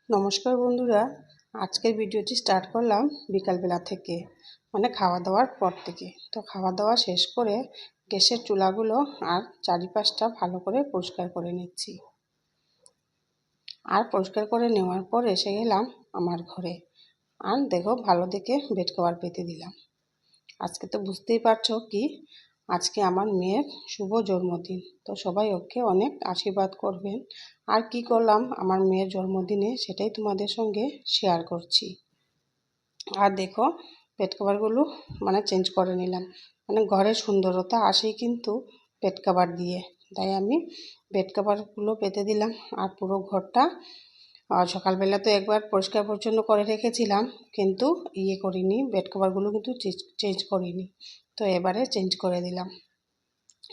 নমস্কার বন্ধুরা, আজকের ভিডিওটি স্টার্ট করলাম বিকালবেলা থেকে, মানে খাওয়া দাওয়ার পর থেকে। তো খাওয়া দাওয়া শেষ করে গ্যাসের চুলাগুলো আর চারিপাশটা ভালো করে পরিষ্কার করে নিচ্ছি। আর পরিষ্কার করে নেওয়ার পর এসে গেলাম আমার ঘরে। আর দেখো, ভালো দেখে বেড কভার পেতে দিলাম। আজকে তো বুঝতেই পারছো কি, আজকে আমার মেয়ের শুভ জন্মদিন। তো সবাই ওকে অনেক আশীর্বাদ করবেন। আর কি করলাম আমার মেয়ের জন্মদিনে সেটাই তোমাদের সঙ্গে শেয়ার করছি। আর দেখো, বেড কভারগুলো চেঞ্জ করে নিলাম। ঘরের সুন্দরতা আসেই কিন্তু বেড কভার দিয়ে। তাই আমি বেড কভারগুলো পেতে দিলাম। আর পুরো ঘরটা সকালবেলা তো একবার পরিষ্কার পরিচ্ছন্ন করে রেখেছিলাম, কিন্তু করিনি, বেড কভারগুলো কিন্তু চেঞ্জ করিনি। তো এবারে চেঞ্জ করে দিলাম।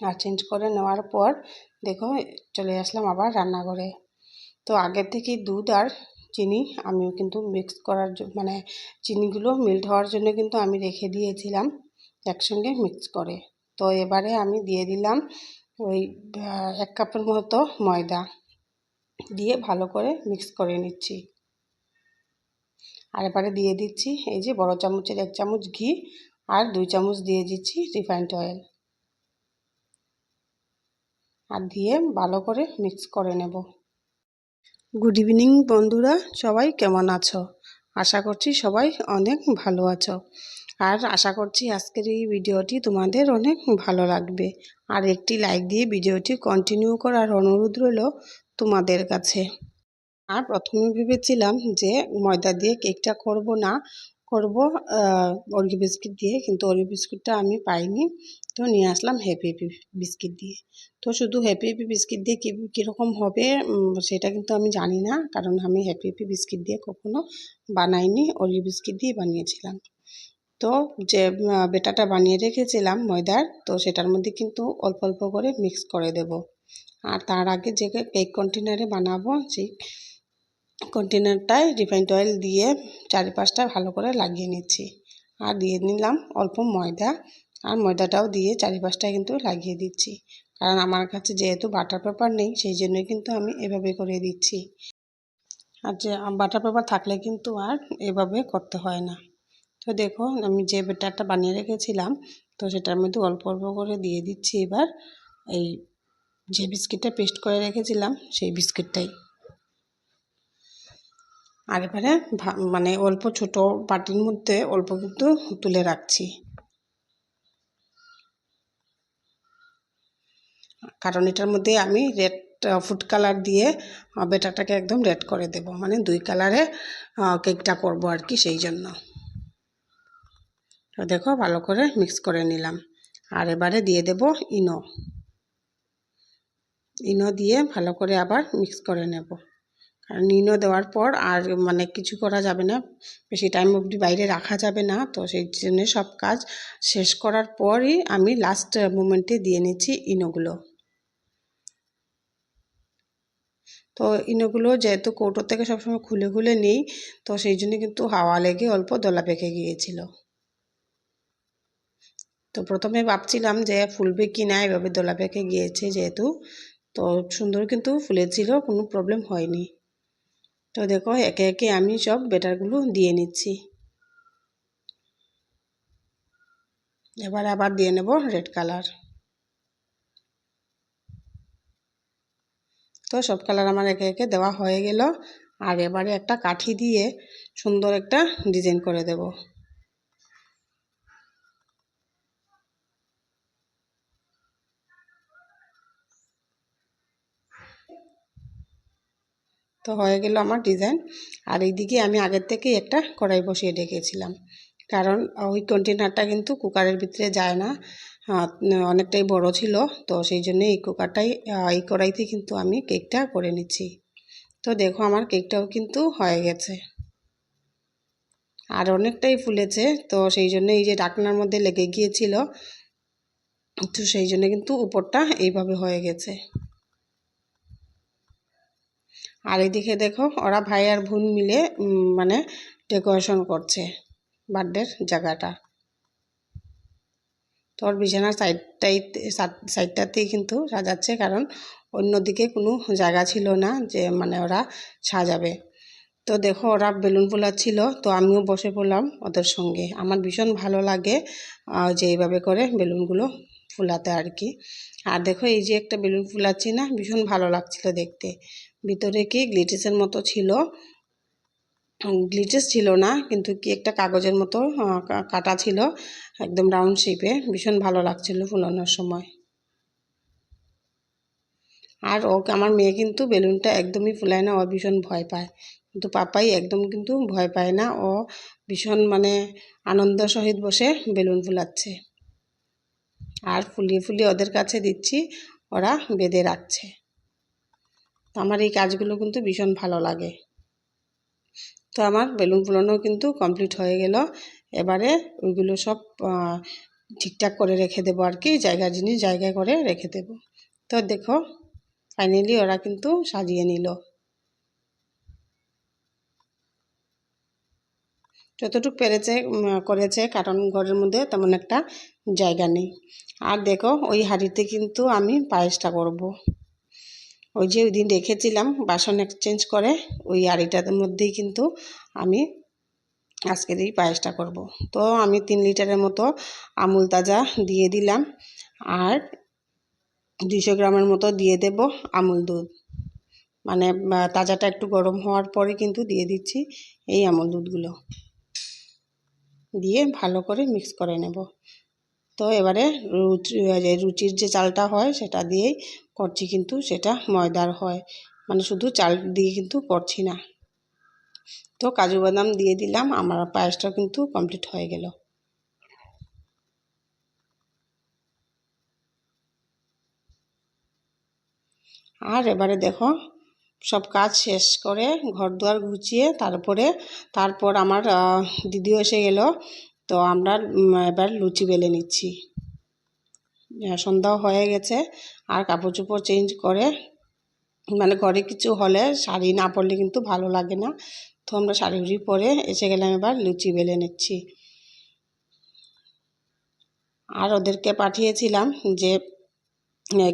আর চেঞ্জ করে নেওয়ার পর দেখো, চলে আসলাম আবার রান্নাঘরে। তো আগের থেকেই দুধ আর চিনি আমিও কিন্তু মিক্স করার চিনিগুলো মেল্ট হওয়ার জন্য কিন্তু আমি রেখে দিয়েছিলাম একসঙ্গে মিক্স করে। তো এবারে আমি দিয়ে দিলাম ওই 1 কাপের মতো ময়দা দিয়ে ভালো করে মিক্স করে নিচ্ছি। আর এবারে দিয়ে দিচ্ছি এই যে বড় চামচের 1 চামচ ঘি, আর 2 চামচ দিয়ে দিচ্ছি রিফাইন্ড অয়েল। আর দিয়ে ভালো করে মিক্স করে নেব। গুড ইভিনিং বন্ধুরা, সবাই কেমন আছো? আশা করছি সবাই অনেক ভালো আছো। আর আশা করছি আজকের এই ভিডিওটি তোমাদের অনেক ভালো লাগবে। আর একটি লাইক দিয়ে ভিডিওটি কন্টিনিউ করার অনুরোধ রইল তোমাদের কাছে। আর প্রথমে ভেবেছিলাম যে ময়দা দিয়ে কেকটা করব না, করব ওরিও বিস্কিট দিয়ে, কিন্তু ওরিও বিস্কিটটা আমি পাইনি। তো নিয়ে আসলাম হ্যাপি হ্যাপি বিস্কিট দিয়ে। তো শুধু হ্যাপি হ্যাপি বিস্কিট দিয়ে কীরকম হবে সেটা কিন্তু আমি জানি না, কারণ আমি হ্যাপি হ্যাপি বিস্কিট দিয়ে কখনো বানাইনি, ওরিও বিস্কিট দিয়ে বানিয়েছিলাম। তো যে বেটাটা বানিয়ে রেখেছিলাম ময়দার, তো সেটার মধ্যে কিন্তু অল্প অল্প করে মিক্স করে দেব। আর তার আগে যে কেক কন্টেনারে বানাবো, সেই কন্টেনারটায় রিফাইন্ড অয়েল দিয়ে চারিপাশটা ভালো করে লাগিয়ে নিচ্ছি। আর দিয়ে নিলাম অল্প ময়দা, আর ময়দাটাও দিয়ে চারিপাশটা কিন্তু লাগিয়ে দিচ্ছি। কারণ আমার কাছে যেহেতু বাটার পেপার নেই, সেই জন্যই কিন্তু আমি এভাবে করে দিচ্ছি। আর যে বাটার পেপার থাকলে কিন্তু আর এভাবে করতে হয় না। তো দেখো, আমি যে ব্যাটারটা বানিয়ে রেখেছিলাম, তো সেটার মধ্যে অল্প অল্প করে দিয়ে দিচ্ছি এবার এই যে বিস্কিটটা পেস্ট করে রেখেছিলাম সেই বিস্কিটটাই। আর এবারে অল্প ছোট বাটির মধ্যে অল্প কিন্তু তুলে রাখছি, কারণ এটার মধ্যে আমি রেড ফুড কালার দিয়ে ব্যাটারটাকে একদম রেড করে দেব, 2 কালারে কেকটা করব আর কি, সেই জন্য। তো দেখো, ভালো করে মিক্স করে নিলাম। আর এবারে দিয়ে দেব ইনো দিয়ে ভালো করে আবার মিক্স করে নেব। কারণ ইনো দেওয়ার পর আর কিছু করা যাবে না, বেশি টাইম অবধি বাইরে রাখা যাবে না। তো সেই জন্য সব কাজ শেষ করার পরই আমি লাস্ট মোমেন্টে দিয়ে নিচ্ছি ইনোগুলো। তো ইনোগুলো যেহেতু কৌটো থেকে সবসময় খুলে খুলে নিই, তো সেই জন্য কিন্তু হাওয়া লেগে অল্প দলা পেকে গিয়েছিল। তো প্রথমে ভাবছিলাম যে ফুলবে কি না, এভাবে দলা পেকে গিয়েছে যেহেতু। তো সুন্দর কিন্তু ফুলেছিল, কোনো প্রবলেম হয়নি। তো দেখো, একে একে আমি সব ব্যাটারগুলো দিয়ে নিচ্ছি। এবার আবার দিয়ে নেব রেড কালার। তো সব কালার আমার একে একে দেওয়া হয়ে গেল। আর এবারে একটা কাঠি দিয়ে সুন্দর একটা ডিজাইন করে দেব। তো হয়ে গেল আমার ডিজাইন। আর এইদিকে আমি আগের থেকেই একটা কড়াই বসিয়ে রেখেছিলাম, কারণ ওই কন্টেনারটা কিন্তু কুকারের ভিতরে যায় না, অনেকটাই বড় ছিল। তো সেই জন্য এই কড়াইতে কিন্তু আমি কেকটা করে নিচ্ছি। তো দেখো, আমার কেকটাও কিন্তু হয়ে গেছে আর অনেকটাই ফুলেছে। তো সেই জন্য এই যে ঢাকনার মধ্যে লেগে গিয়েছিল, তো সেই জন্য কিন্তু উপরটা এইভাবে হয়ে গেছে। আর এইদিকে দেখো, ওরা ভাই আর বোন মিলে ডেকোরেশন করছে বার্থডের জায়গাটা। তোর বিছানার সাইডটাতেই কিন্তু সাজাচ্ছে, কারণ অন্যদিকে কোনো জায়গা ছিল না যে ওরা সাজাবে। তো দেখো ওরা বেলুন ফোলাচ্ছিল, তো আমিও বসে পড়লাম ওদের সঙ্গে। আমার ভীষণ ভালো লাগে যে এইভাবে করে বেলুনগুলো ফোলাতে আর কি। আর দেখো এই যে একটা বেলুন ফোলাচ্ছি না, ভীষণ ভালো লাগছিল দেখতে। ভিতরে কি গ্লিটার্সের মতো ছিল, গ্লিটার্স ছিল না কিন্তু কি একটা কাগজের মতো কাটা ছিল, একদম রাউন্ড শেপে। ভীষণ ভালো লাগছিল ফোলানোর সময়। আর আমার মেয়ে কিন্তু বেলুনটা একদমই ফুলায় না, ও ভীষণ ভয় পায়। কিন্তু পাপাই একদম কিন্তু ভয় পায় না, ও ভীষণ মানে আনন্দ সহিত বসে বেলুন ফুলাচ্ছে। আর ফুলিয়ে ফুলিয়ে ওদের কাছে দিচ্ছি, ওরা বেঁধে রাখছে। তো আমার এই কাজগুলো কিন্তু ভীষণ ভালো লাগে। তো আমার বেলুন ফুলানো কিন্তু কমপ্লিট হয়ে গেল। এবারে ওইগুলো সব ঠিকঠাক করে রেখে দেবো আর কি, জায়গা জিনিস জায়গায় করে রেখে দেবো। তো দেখো ফাইনালি ওরা কিন্তু সাজিয়ে নিল যতটুকু পেরেছে করেছে, কারণ ঘরের মধ্যে তেমন একটা জায়গা নেই। আর দেখো ওই হাঁড়িতে কিন্তু আমি পায়েসটা করব। ওই যে ওই দিন রেখেছিলাম বাসন এক্সচেঞ্জ করে, ওই হাঁড়িটার মধ্যেই কিন্তু আমি আজকের এই পায়েসটা করব। তো আমি 3 লিটারের মতো আমুল তাজা দিয়ে দিলাম, আর 200 গ্রামের মতো দিয়ে দেব আমুল দুধ। মানে তাজাটা একটু গরম হওয়ার পরে কিন্তু দিয়ে দিচ্ছি এই আমুল দুধগুলো, দিয়ে ভালো করে মিক্স করে নেব। তো এবারে রুটির যে চালটা হয় সেটা দিয়েই করছি, কিন্তু সেটা ময়দার হয়, মানে শুধু চাল দিয়ে কিন্তু করছি না। তো কাজু বাদাম দিয়ে দিলাম, আমার পায়েসটাও কিন্তু কমপ্লিট হয়ে গেল। আর এবারে দেখো সব কাজ শেষ করে ঘর দুয়ার গুছিয়ে তারপর আমার দিদিও এসে গেল। তো আমরা এবার লুচি বেলে নিচ্ছি। সন্ধ্যাও হয়ে গেছে, আর কাপড় চোপড় চেঞ্জ করে, মানে ঘরে কিছু হলে শাড়ি না পরলে কিন্তু ভালো লাগে না। তো আমরা শাড়ি উড়ি পরে এসে গেলাম, এবার লুচি বেলে নিচ্ছি। আর ওদেরকে পাঠিয়েছিলাম যে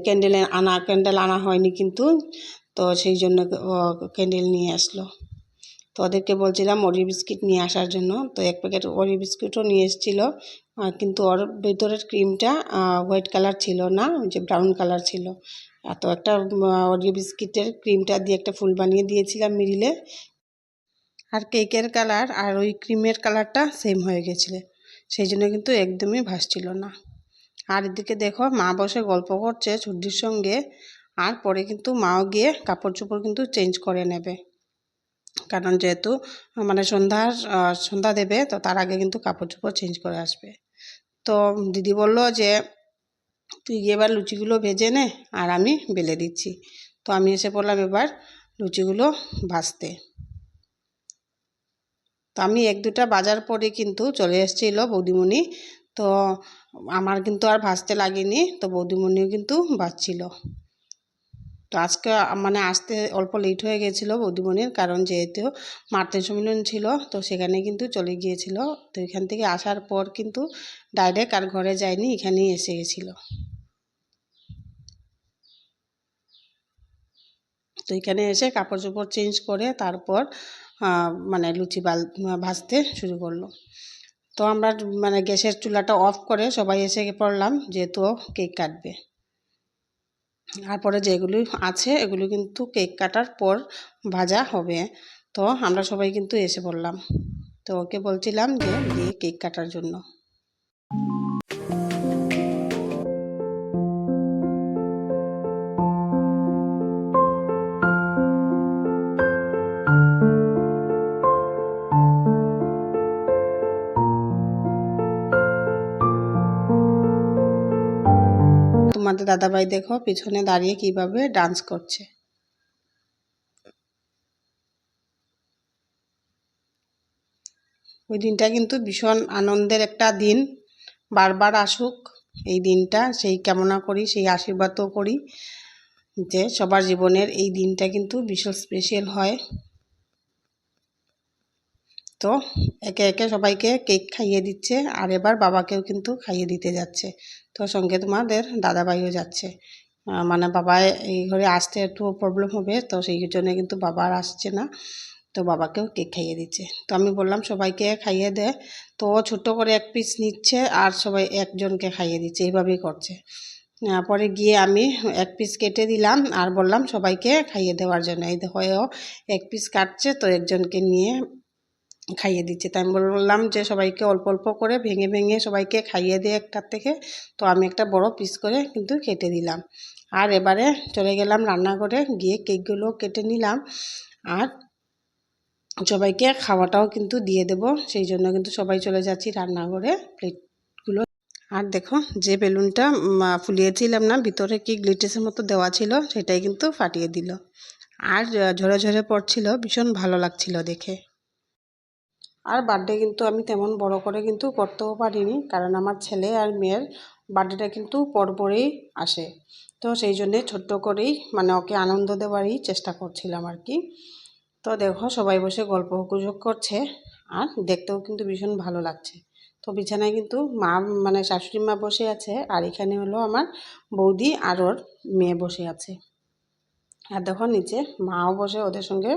ক্যান্ডেল আনা হয়নি কিন্তু, তো সেই জন্য ক্যান্ডেল নিয়ে আসলো। তো ওদেরকে বলছিলাম ওরিও বিস্কিট নিয়ে আসার জন্য, তো 1 প্যাকেট ওরিও বিস্কিটও নিয়ে এসেছিলো, কিন্তু ওর ভেতরের ক্রিমটা হোয়াইট কালার ছিল না, যে ব্রাউন কালার ছিল। তো একটা ওরিও বিস্কিটের ক্রিমটা দিয়ে একটা ফুল বানিয়ে দিয়েছিলাম মিডিলে, আর কেকের কালার আর ওই ক্রিমের কালারটা সেম হয়ে গেছিলো, সেই জন্য কিন্তু একদমই ভাসছিল না। আর এদিকে দেখো মা বসে গল্প করছে ছুটির সঙ্গে, আর পরে কিন্তু মাও গিয়ে কাপড় চোপড় কিন্তু চেঞ্জ করে নেবে, কারণ যেহেতু মানে সন্ধ্যা দেবে, তো তার আগে কিন্তু কাপড় চোপড় চেঞ্জ করে আসবে। তো দিদি বলল যে তুই গিয়ে এবার লুচিগুলো ভেজে নে, আর আমি বেলে দিচ্ছি। তো আমি এসে পড়লাম এবার লুচিগুলো ভাজতে। তো আমি 1-2টা বাজার পরে কিন্তু চলে এসেছিল বৌদিমণি, তো আমার কিন্তু আর ভাজতে লাগেনি, তো বৌদিমণিও কিন্তু ভাজছিল। তো আজকে মানে আসতে অল্প লেট হয়ে গেছিলো বৌদিমণির, কারণ যেহেতু মাতৃ সম্মেলন ছিল, তো সেখানে কিন্তু চলে গিয়েছিল। তো এখান থেকে আসার পর কিন্তু ডাইরেক্ট আর ঘরে যায়নি, এখানেই এসে গেছিলো। তো এখানে এসে কাপড় চোপড় চেঞ্জ করে তারপর মানে লুচি ভাজতে শুরু করলো। তো আমরা মানে গ্যাসের চুলাটা অফ করে সবাই এসে পড়লাম, যেহেতু কেক কাটবে। আর পরে যেগুলি আছে এগুলো কিন্তু কেক কাটার পর ভাজা হবে। তো আমরা সবাই কিন্তু এসে পড়লাম। তো ওকে বলছিলাম যে গিয়ে কেক কাটার জন্য। তোমাদের দাদাভাই দেখো পিছনে দাঁড়িয়ে কিভাবে ডান্স করছে। ওই দিনটা কিন্তু ভীষণ আনন্দের একটা দিন, বারবার আসুক এই দিনটা, সেই কামনা করি, সেই আশীর্বাদও করি যে সবার জীবনের এই দিনটা কিন্তু ভীষণ স্পেশাল হয়। তো একে একে সবাইকে কেক খাইয়ে দিচ্ছে, আর এবার বাবাকেও কিন্তু খাইয়ে দিতে যাচ্ছে। তো সঙ্গে তোমাদের দাদাভাইও যাচ্ছে, মানে বাবা এই ঘরে আসতে একটু প্রবলেম হবে, তো সেই জন্য কিন্তু বাবা আর আসছে না। তো বাবাকেও কেক খাইয়ে দিচ্ছে। তো আমি বললাম সবাইকে খাইয়ে দে, তো ও ছোট্ট করে এক পিস নিচ্ছে আর সবাই একজনকে খাইয়ে দিচ্ছে, এইভাবেই করছে। পরে গিয়ে আমি এক পিস কেটে দিলাম আর বললাম সবাইকে খাইয়ে দেওয়ার জন্য। এই দেখো ও এক পিস কাটছে, তো একজনকে নিয়ে খাইয়ে দিচ্ছে। তাই আমি বললাম যে সবাইকে অল্প অল্প করে ভেঙে ভেঙে সবাইকে খাইয়ে দিয়ে একটার থেকে, তো আমি একটা বড় পিস করে কিন্তু কেটে দিলাম। আর এবারে চলে গেলাম রান্নাঘরে, গিয়ে কেকগুলো কেটে নিলাম আর সবাইকে খাওয়াটাও কিন্তু দিয়ে দেব, সেই জন্য কিন্তু সবাই চলে যাচ্ছি রান্নাঘরে প্লেটগুলো। আর দেখো যে বেলুনটা ফুলিয়েছিলাম না, ভিতরে কি গ্লিটার্সের মতো দেওয়া ছিল, সেটাই কিন্তু ফাটিয়ে দিল। আর ঝরে ঝরে পড়ছিল, ভীষণ ভালো লাগছিল দেখে। আর বার্থডে কিন্তু আমি তেমন বড় করে কিন্তু করতেও পারিনি, কারণ আমার ছেলে আর মেয়ের বার্থডেটা কিন্তু পরপরেই আসে। তো সেই জন্যে ছোট্ট করেই মানে ওকে আনন্দ দেওয়ারই চেষ্টা করছিলাম আর কি। তো দেখো সবাই বসে গল্প গুজব করছে আর দেখতেও কিন্তু ভীষণ ভালো লাগছে। তো বিছানায় কিন্তু মা মানে শাশুড়ি মা বসে আছে, আর এখানে হলো আমার বৌদি আর ওর মেয়ে বসে আছে। আর দেখো নিচে মাও বসে ওদের সঙ্গে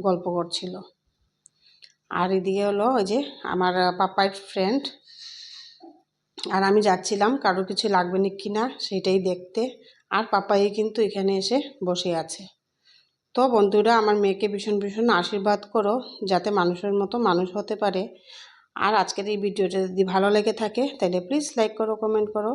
গল্প করছিল। আর এদিকে হলো ওই যে আমার পাপার ফ্রেন্ড, আর আমি যাচ্ছিলাম কারোর কিছু লাগবে না কিনা সেটাই দেখতে। আর পাপাই কিন্তু এখানে এসে বসে আছে। তো বন্ধুরা, আমার মেয়েকে ভীষণ ভীষণ আশীর্বাদ করো, যাতে মানুষের মতো মানুষ হতে পারে। আর আজকের এই ভিডিওটা যদি ভালো লেগে থাকে তাহলে প্লিজ লাইক করো, কমেন্ট করো।